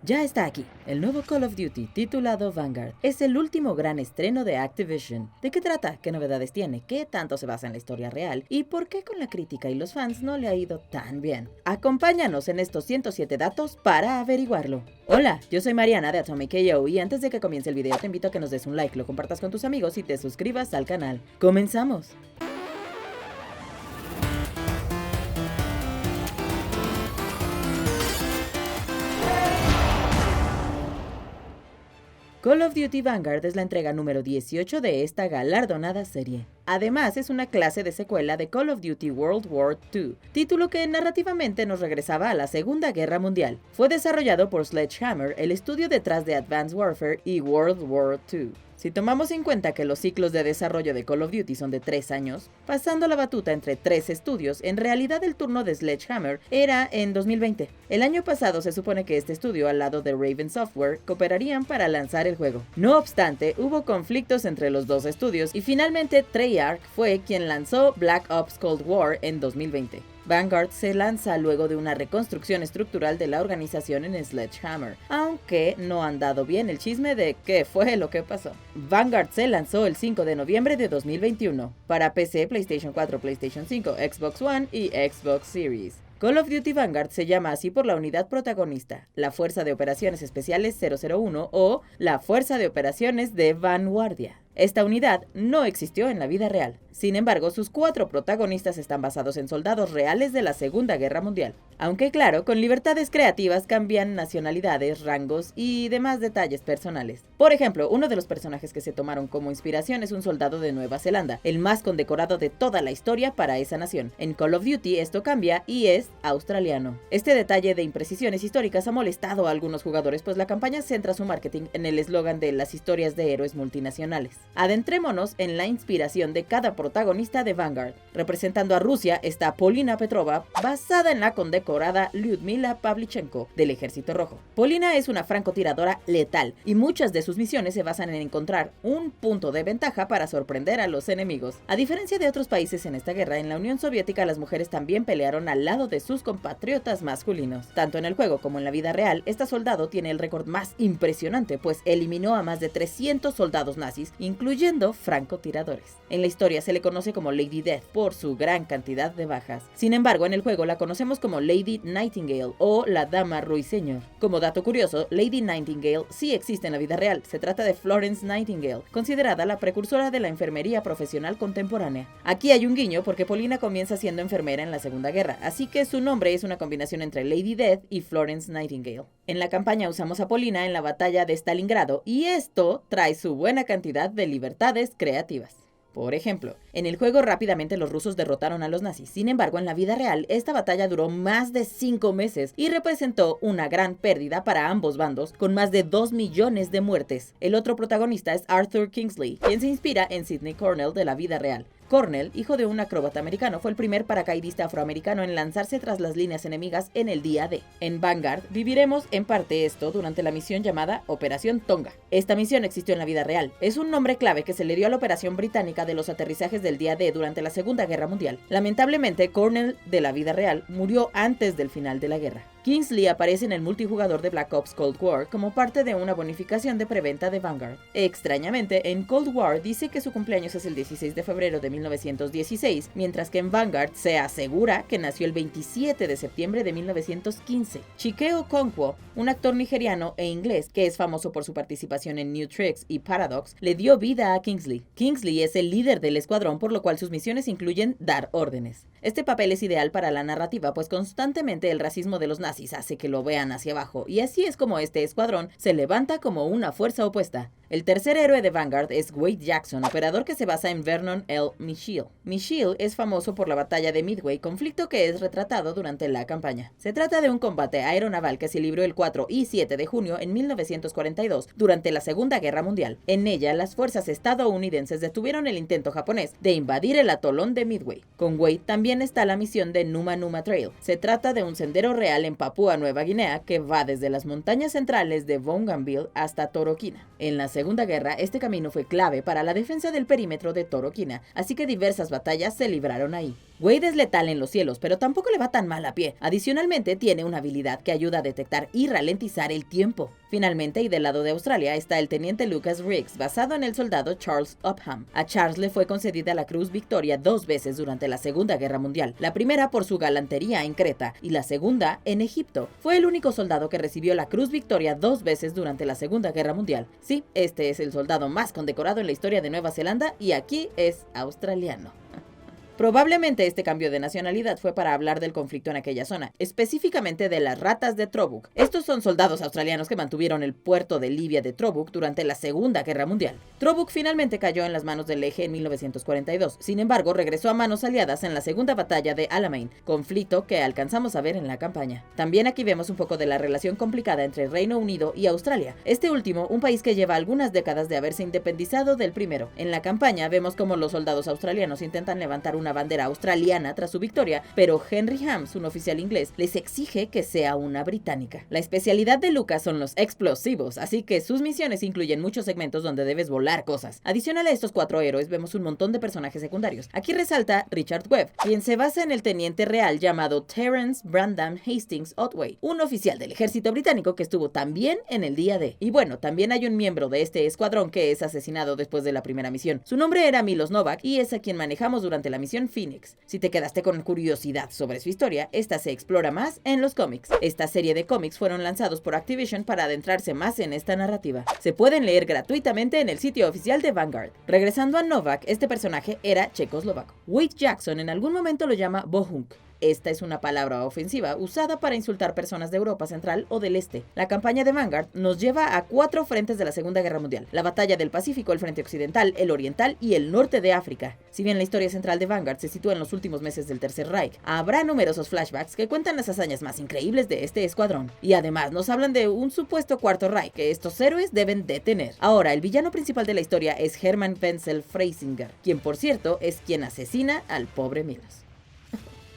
Ya está aquí, el nuevo Call of Duty titulado Vanguard. Es el último gran estreno de Activision. ¿De qué trata? ¿Qué novedades tiene? ¿Qué tanto se basa en la historia real? ¿Y por qué con la crítica y los fans no le ha ido tan bien? Acompáñanos en estos 107 datos para averiguarlo. Hola, yo soy Mariana de Atomic.io y antes de que comience el video te invito a que nos des un like, lo compartas con tus amigos y te suscribas al canal. ¡Comenzamos! Call of Duty Vanguard es la entrega número 18 de esta galardonada serie. Además, es una clase de secuela de Call of Duty World War II, título que narrativamente nos regresaba a la Segunda Guerra Mundial. Fue desarrollado por Sledgehammer, el estudio detrás de Advanced Warfare y World War II. Si tomamos en cuenta que los ciclos de desarrollo de Call of Duty son de 3 años, pasando la batuta entre 3 estudios, en realidad el turno de Sledgehammer era en 2020. El año pasado se supone que este estudio, al lado de Raven Software, cooperarían para lanzar el juego. No obstante, hubo conflictos entre los dos estudios y finalmente Treyarch fue quien lanzó Black Ops Cold War en 2020. Vanguard se lanza luego de una reconstrucción estructural de la organización en Sledgehammer, aunque no han dado bien el chisme de qué fue lo que pasó. Vanguard se lanzó el 5 de noviembre de 2021 para PC, PlayStation 4, PlayStation 5, Xbox One y Xbox Series. Call of Duty Vanguard se llama así por la unidad protagonista, la Fuerza de Operaciones Especiales 001 o la Fuerza de Operaciones de Vanguardia. Esta unidad no existió en la vida real. Sin embargo, sus 4 protagonistas están basados en soldados reales de la Segunda Guerra Mundial. Aunque claro, con libertades creativas cambian nacionalidades, rangos y demás detalles personales. Por ejemplo, uno de los personajes que se tomaron como inspiración es un soldado de Nueva Zelanda, el más condecorado de toda la historia para esa nación. En Call of Duty esto cambia y es australiano. Este detalle de imprecisiones históricas ha molestado a algunos jugadores, pues la campaña centra su marketing en el eslogan de las historias de héroes multinacionales. Adentrémonos en la inspiración de cada protagonista de Vanguard. Representando a Rusia está Polina Petrova, basada en la condecorada Lyudmila Pavlichenko del Ejército Rojo. Polina es una francotiradora letal y muchas de sus misiones se basan en encontrar un punto de ventaja para sorprender a los enemigos. A diferencia de otros países en esta guerra, en la Unión Soviética las mujeres también pelearon al lado de sus compatriotas masculinos. Tanto en el juego como en la vida real, esta soldado tiene el récord más impresionante, pues eliminó a más de 300 soldados nazis, incluyendo francotiradores. En la historia se le conoce como Lady Death por su gran cantidad de bajas. Sin embargo, en el juego la conocemos como Lady Nightingale o la Dama Ruiseñor. Como dato curioso, Lady Nightingale sí existe en la vida real. Se trata de Florence Nightingale, considerada la precursora de la enfermería profesional contemporánea. Aquí hay un guiño porque Polina comienza siendo enfermera en la Segunda Guerra, así que su nombre es una combinación entre Lady Death y Florence Nightingale. En la campaña usamos a Polina en la batalla de Stalingrado y esto trae su buena cantidad de libertades creativas. Por ejemplo, en el juego rápidamente los rusos derrotaron a los nazis. Sin embargo, en la vida real, esta batalla duró más de 5 meses y representó una gran pérdida para ambos bandos, con más de 2 millones de muertes. El otro protagonista es Arthur Kingsley, quien se inspira en Sidney Cornell de la vida real. Cornell, hijo de un acróbata americano, fue el primer paracaidista afroamericano en lanzarse tras las líneas enemigas en el día D. En Vanguard viviremos en parte esto durante la misión llamada Operación Tonga. Esta misión existió en la vida real. Es un nombre clave que se le dio a la operación británica de los aterrizajes del día D durante la Segunda Guerra Mundial. Lamentablemente, Cornell de la vida real murió antes del final de la guerra. Kingsley aparece en el multijugador de Black Ops Cold War como parte de una bonificación de preventa de Vanguard. Extrañamente, en Cold War dice que su cumpleaños es el 16 de febrero de 1916, mientras que en Vanguard se asegura que nació el 27 de septiembre de 1915. Chike Okonkwo, un actor nigeriano e inglés que es famoso por su participación en New Tricks y Paradox, le dio vida a Kingsley. Kingsley es el líder del escuadrón, por lo cual sus misiones incluyen dar órdenes. Este papel es ideal para la narrativa, pues constantemente el racismo de los nazis hace que lo vean hacia abajo, y así es como este escuadrón se levanta como una fuerza opuesta. El tercer héroe de Vanguard es Wade Jackson, operador que se basa en Vernon L. Michiel. Michiel es famoso por la batalla de Midway, conflicto que es retratado durante la campaña. Se trata de un combate aeronaval que se libró el 4 y 7 de junio en 1942 durante la Segunda Guerra Mundial. En ella, las fuerzas estadounidenses detuvieron el intento japonés de invadir el atolón de Midway. Con Wade también está la misión de Numa Numa Trail. Se trata de un sendero real en Papúa Nueva Guinea que va desde las montañas centrales de Bougainville hasta Toroquina. En la Segunda Guerra, este camino fue clave para la defensa del perímetro de Toroquina, así que diversas batallas se libraron ahí. Wade es letal en los cielos, pero tampoco le va tan mal a pie. Adicionalmente, tiene una habilidad que ayuda a detectar y ralentizar el tiempo. Finalmente, y del lado de Australia, está el teniente Lucas Riggs, basado en el soldado Charles Upham. A Charles le fue concedida la Cruz Victoria 2 veces durante la Segunda Guerra Mundial. La primera por su galantería en Creta y la segunda en Egipto. Fue el único soldado que recibió la Cruz Victoria 2 veces durante la Segunda Guerra Mundial. Sí, este es el soldado más condecorado en la historia de Nueva Zelanda y aquí es australiano. Probablemente este cambio de nacionalidad fue para hablar del conflicto en aquella zona, específicamente de las ratas de Trobuk. Estos son soldados australianos que mantuvieron el puerto de Libia de Trobuk durante la Segunda Guerra Mundial. Trobuk finalmente cayó en las manos del Eje en 1942, sin embargo regresó a manos aliadas en la Segunda Batalla de Alamein, conflicto que alcanzamos a ver en la campaña. También aquí vemos un poco de la relación complicada entre Reino Unido y Australia, este último un país que lleva algunas décadas de haberse independizado del primero. En la campaña vemos cómo los soldados australianos intentan levantar una bandera australiana tras su victoria, pero Henry Hams, un oficial inglés, les exige que sea una británica. La especialidad de Lucas son los explosivos, así que sus misiones incluyen muchos segmentos donde debes volar cosas. Adicional a estos 4 héroes, vemos un montón de personajes secundarios. Aquí resalta Richard Webb, quien se basa en el teniente real llamado Terence Brandam Hastings Otway, un oficial del ejército británico que estuvo también en el día D. Y bueno, también hay un miembro de este escuadrón que es asesinado después de la primera misión. Su nombre era Milos Novak y es a quien manejamos durante la misión Phoenix. Si te quedaste con curiosidad sobre su historia, esta se explora más en los cómics. Esta serie de cómics fueron lanzados por Activision para adentrarse más en esta narrativa. Se pueden leer gratuitamente en el sitio oficial de Vanguard. Regresando a Novak, este personaje era checoslovaco. Wade Jackson en algún momento lo llama Bohunk. Esta es una palabra ofensiva usada para insultar personas de Europa Central o del Este. La campaña de Vanguard nos lleva a 4 frentes de la Segunda Guerra Mundial: la batalla del Pacífico, el frente occidental, el oriental y el norte de África. Si bien la historia central de Vanguard se sitúa en los últimos meses del Tercer Reich, habrá numerosos flashbacks que cuentan las hazañas más increíbles de este escuadrón. Y además nos hablan de un supuesto Cuarto Reich que estos héroes deben detener. Ahora, el villano principal de la historia es Hermann Wenzel Freisinger, quien por cierto es quien asesina al pobre Milos.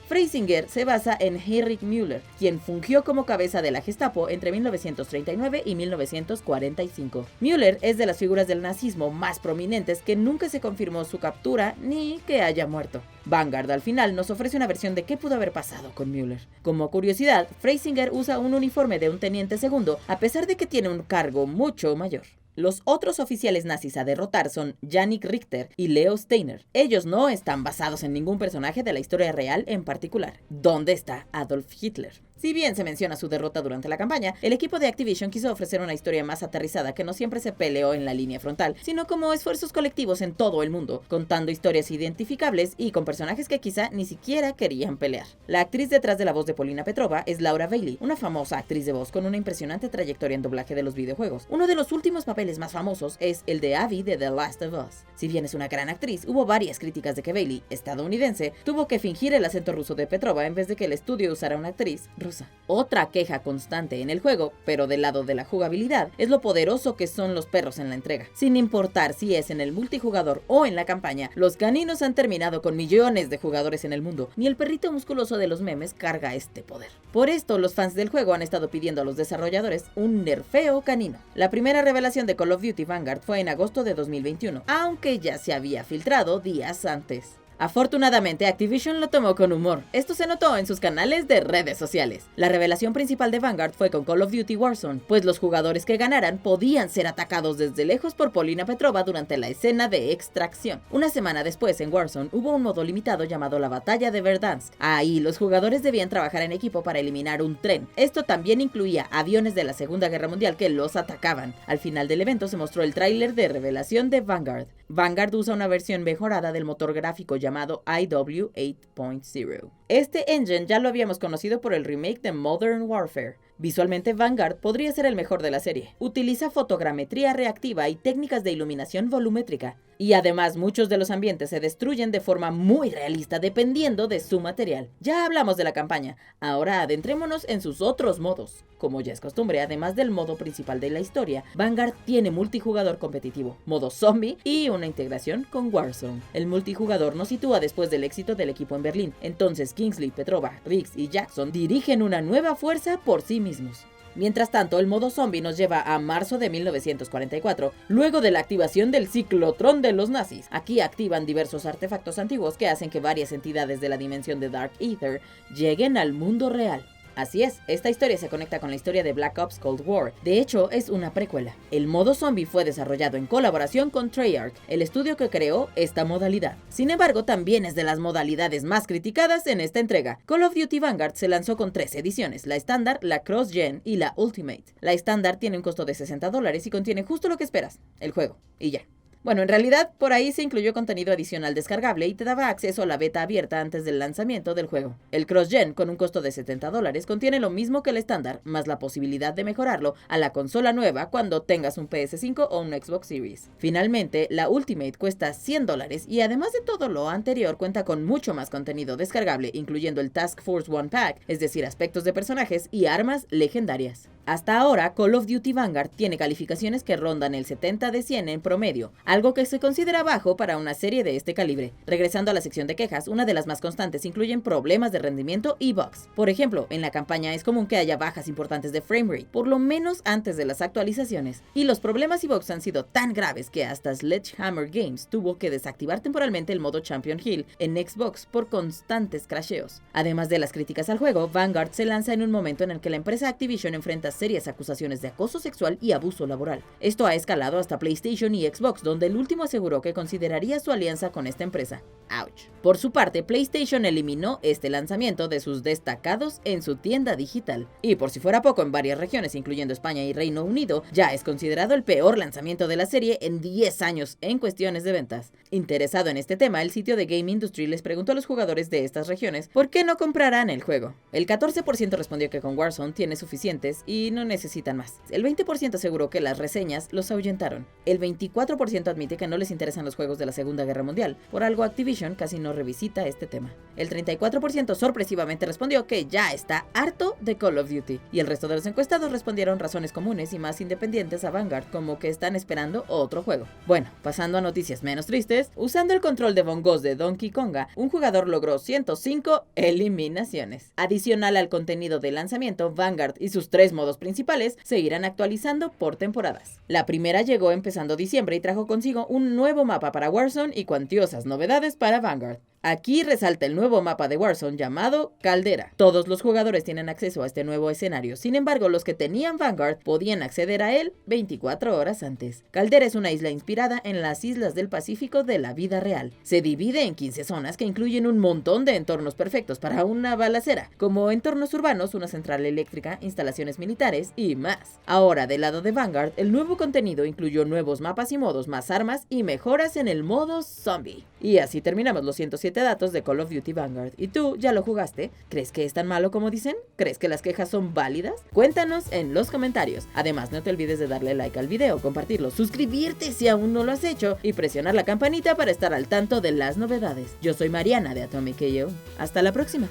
Freisinger se basa en Heinrich Müller, quien fungió como cabeza de la Gestapo entre 1939 y 1945. Müller es de las figuras del nazismo más prominentes que nunca se confirmó su captura ni que haya muerto. Vanguard al final nos ofrece una versión de qué pudo haber pasado con Müller. Como curiosidad, Freisinger usa un uniforme de un teniente segundo a pesar de que tiene un cargo mucho mayor. Los otros oficiales nazis a derrotar son Jannik Richter y Leo Steiner. Ellos no están basados en ningún personaje de la historia real en particular. ¿Dónde está Adolf Hitler? Si bien se menciona su derrota durante la campaña, el equipo de Activision quiso ofrecer una historia más aterrizada que no siempre se peleó en la línea frontal, sino como esfuerzos colectivos en todo el mundo, contando historias identificables y con personajes que quizá ni siquiera querían pelear. La actriz detrás de la voz de Polina Petrova es Laura Bailey, una famosa actriz de voz con una impresionante trayectoria en doblaje de los videojuegos. Uno de los últimos papeles más famosos es el de Abby de The Last of Us. Si bien es una gran actriz, hubo varias críticas de que Bailey, estadounidense, tuvo que fingir el acento ruso de Petrova en vez de que el estudio usara una actriz rusa. Otra queja constante en el juego, pero del lado de la jugabilidad, es lo poderoso que son los perros en la entrega. Sin importar si es en el multijugador o en la campaña, los caninos han terminado con millones de jugadores en el mundo. Ni el perrito musculoso de los memes carga este poder. Por esto, los fans del juego han estado pidiendo a los desarrolladores un nerfeo canino. La primera revelación de Call of Duty Vanguard fue en agosto de 2021, aunque ya se había filtrado días antes. Afortunadamente, Activision lo tomó con humor. Esto se notó en sus canales de redes sociales. La revelación principal de Vanguard fue con Call of Duty Warzone, pues los jugadores que ganaran podían ser atacados desde lejos por Polina Petrova durante la escena de extracción. Una semana después, en Warzone, hubo un modo limitado llamado la Batalla de Verdansk. Ahí, los jugadores debían trabajar en equipo para eliminar un tren. Esto también incluía aviones de la Segunda Guerra Mundial que los atacaban. Al final del evento se mostró el tráiler de revelación de Vanguard. Vanguard usa una versión mejorada del motor gráfico llamado IW 8.0. Este engine ya lo habíamos conocido por el remake de Modern Warfare. Visualmente, Vanguard podría ser el mejor de la serie. Utiliza fotogrametría reactiva y técnicas de iluminación volumétrica. Y además, muchos de los ambientes se destruyen de forma muy realista dependiendo de su material. Ya hablamos de la campaña, ahora adentrémonos en sus otros modos. Como ya es costumbre, además del modo principal de la historia, Vanguard tiene multijugador competitivo, modo zombie y una integración con Warzone. El multijugador nos sitúa después del éxito del equipo en Berlín. Entonces Kingsley, Petrova, Riggs y Jackson dirigen una nueva fuerza por sí mismos. Mientras tanto, el modo zombie nos lleva a marzo de 1944, luego de la activación del ciclotrón de los nazis. Aquí activan diversos artefactos antiguos que hacen que varias entidades de la dimensión de Dark Ether lleguen al mundo real. Así es, esta historia se conecta con la historia de Black Ops Cold War. De hecho, es una precuela. El modo zombie fue desarrollado en colaboración con Treyarch, el estudio que creó esta modalidad. Sin embargo, también es de las modalidades más criticadas en esta entrega. Call of Duty Vanguard se lanzó con 3 ediciones, la estándar, la cross-gen y la Ultimate. La estándar tiene un costo de $60 y contiene justo lo que esperas, el juego, y ya. Bueno, en realidad, por ahí se incluyó contenido adicional descargable y te daba acceso a la beta abierta antes del lanzamiento del juego. El cross-gen, con un costo de $70, contiene lo mismo que el estándar, más la posibilidad de mejorarlo a la consola nueva cuando tengas un PS5 o un Xbox Series. Finalmente, la Ultimate cuesta $100 y además de todo lo anterior cuenta con mucho más contenido descargable, incluyendo el Task Force One Pack, es decir, aspectos de personajes y armas legendarias. Hasta ahora, Call of Duty Vanguard tiene calificaciones que rondan el 70 de 100 en promedio, algo que se considera bajo para una serie de este calibre. Regresando a la sección de quejas, una de las más constantes incluyen problemas de rendimiento y bugs. Por ejemplo, en la campaña es común que haya bajas importantes de framerate, por lo menos antes de las actualizaciones, y los problemas y bugs han sido tan graves que hasta Sledgehammer Games tuvo que desactivar temporalmente el modo Champion Hill en Xbox por constantes crasheos. Además de las críticas al juego, Vanguard se lanza en un momento en el que la empresa Activision enfrenta serias acusaciones de acoso sexual y abuso laboral. Esto ha escalado hasta PlayStation y Xbox, donde el último aseguró que consideraría su alianza con esta empresa. ¡Auch! Por su parte, PlayStation eliminó este lanzamiento de sus destacados en su tienda digital. Y por si fuera poco, en varias regiones, incluyendo España y Reino Unido, ya es considerado el peor lanzamiento de la serie en 10 años en cuestiones de ventas. Interesado en este tema, el sitio de Game Industry les preguntó a los jugadores de estas regiones por qué no comprarán el juego. El 14% respondió que con Warzone tiene suficientes y no necesitan más. El 20% aseguró que las reseñas los ahuyentaron. El 24% admite que no les interesan los juegos de la Segunda Guerra Mundial. Por algo, Activision casi no revisita este tema. El 34% sorpresivamente respondió que ya está harto de Call of Duty. Y el resto de los encuestados respondieron razones comunes y más independientes a Vanguard, como que están esperando otro juego. Bueno, pasando a noticias menos tristes, usando el control de bongos de Donkey Konga, un jugador logró 105 eliminaciones. Adicional al contenido de lanzamiento, Vanguard y sus 3 modos principales se irán actualizando por temporadas. La primera llegó empezando diciembre y trajo consigo un nuevo mapa para Warzone y cuantiosas novedades para Vanguard. Aquí resalta el nuevo mapa de Warzone llamado Caldera. Todos los jugadores tienen acceso a este nuevo escenario, sin embargo los que tenían Vanguard podían acceder a él 24 horas antes. Caldera es una isla inspirada en las islas del Pacífico de la vida real. Se divide en 15 zonas que incluyen un montón de entornos perfectos para una balacera, como entornos urbanos, una central eléctrica, instalaciones militares y más. Ahora, del lado de Vanguard, el nuevo contenido incluyó nuevos mapas y modos, más armas y mejoras en el modo zombie. Y así terminamos los 107 datos de Call of Duty Vanguard. ¿Y tú ya lo jugaste? ¿Crees que es tan malo como dicen? ¿Crees que las quejas son válidas? Cuéntanos en los comentarios. Además, no te olvides de darle like al video, compartirlo, suscribirte si aún no lo has hecho y presionar la campanita para estar al tanto de las novedades. Yo soy Mariana de Atomic KO. Hasta la próxima.